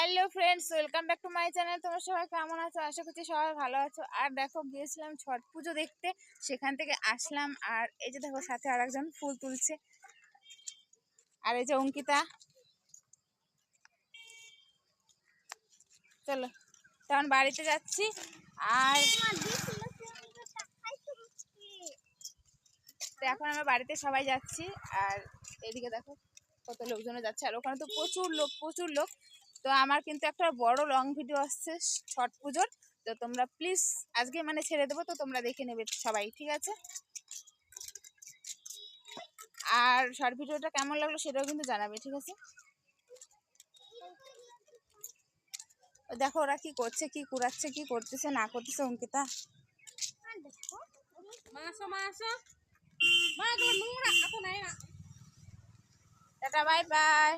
Hello friends, welcome back to my channel. তোমরা সবাই কেমন আছো? আশা করছি সবাই ভালো আছো। আর দেখো, গিয়েছিলাম ছট পুজো দেখতে, সেখান থেকে আসলাম। আর এই যে দেখো, সাথে আর একজন ফুল তুলছে, আর এই যে অঙ্কিতা। চলো তখন বাড়িতে যাচ্ছি। আর তো এখন আমরা বাড়িতে সবাই যাচ্ছি। আর এদিকে দেখো কত লোকজনও যাচ্ছে, আর ওখানে তো প্রচুর লোক। তো আমার কিন্তু একটা বড় লং ভিডিও আসছে ছট পুজোর, তো তোমরা প্লিজ আজকে ছেড়ে দেবো, তো তোমরা দেখে নেবে সবাই, ঠিক আছে? আর শর্ট ভিডিওটা কেমন লাগলো সেটাও কিন্তু জানাবে, ঠিক আছে? দেখো ওরা কি করছে, কি কুড়াচ্ছে, কি করতেছে না করতেছে অঙ্কিতা। Tata, bye bye.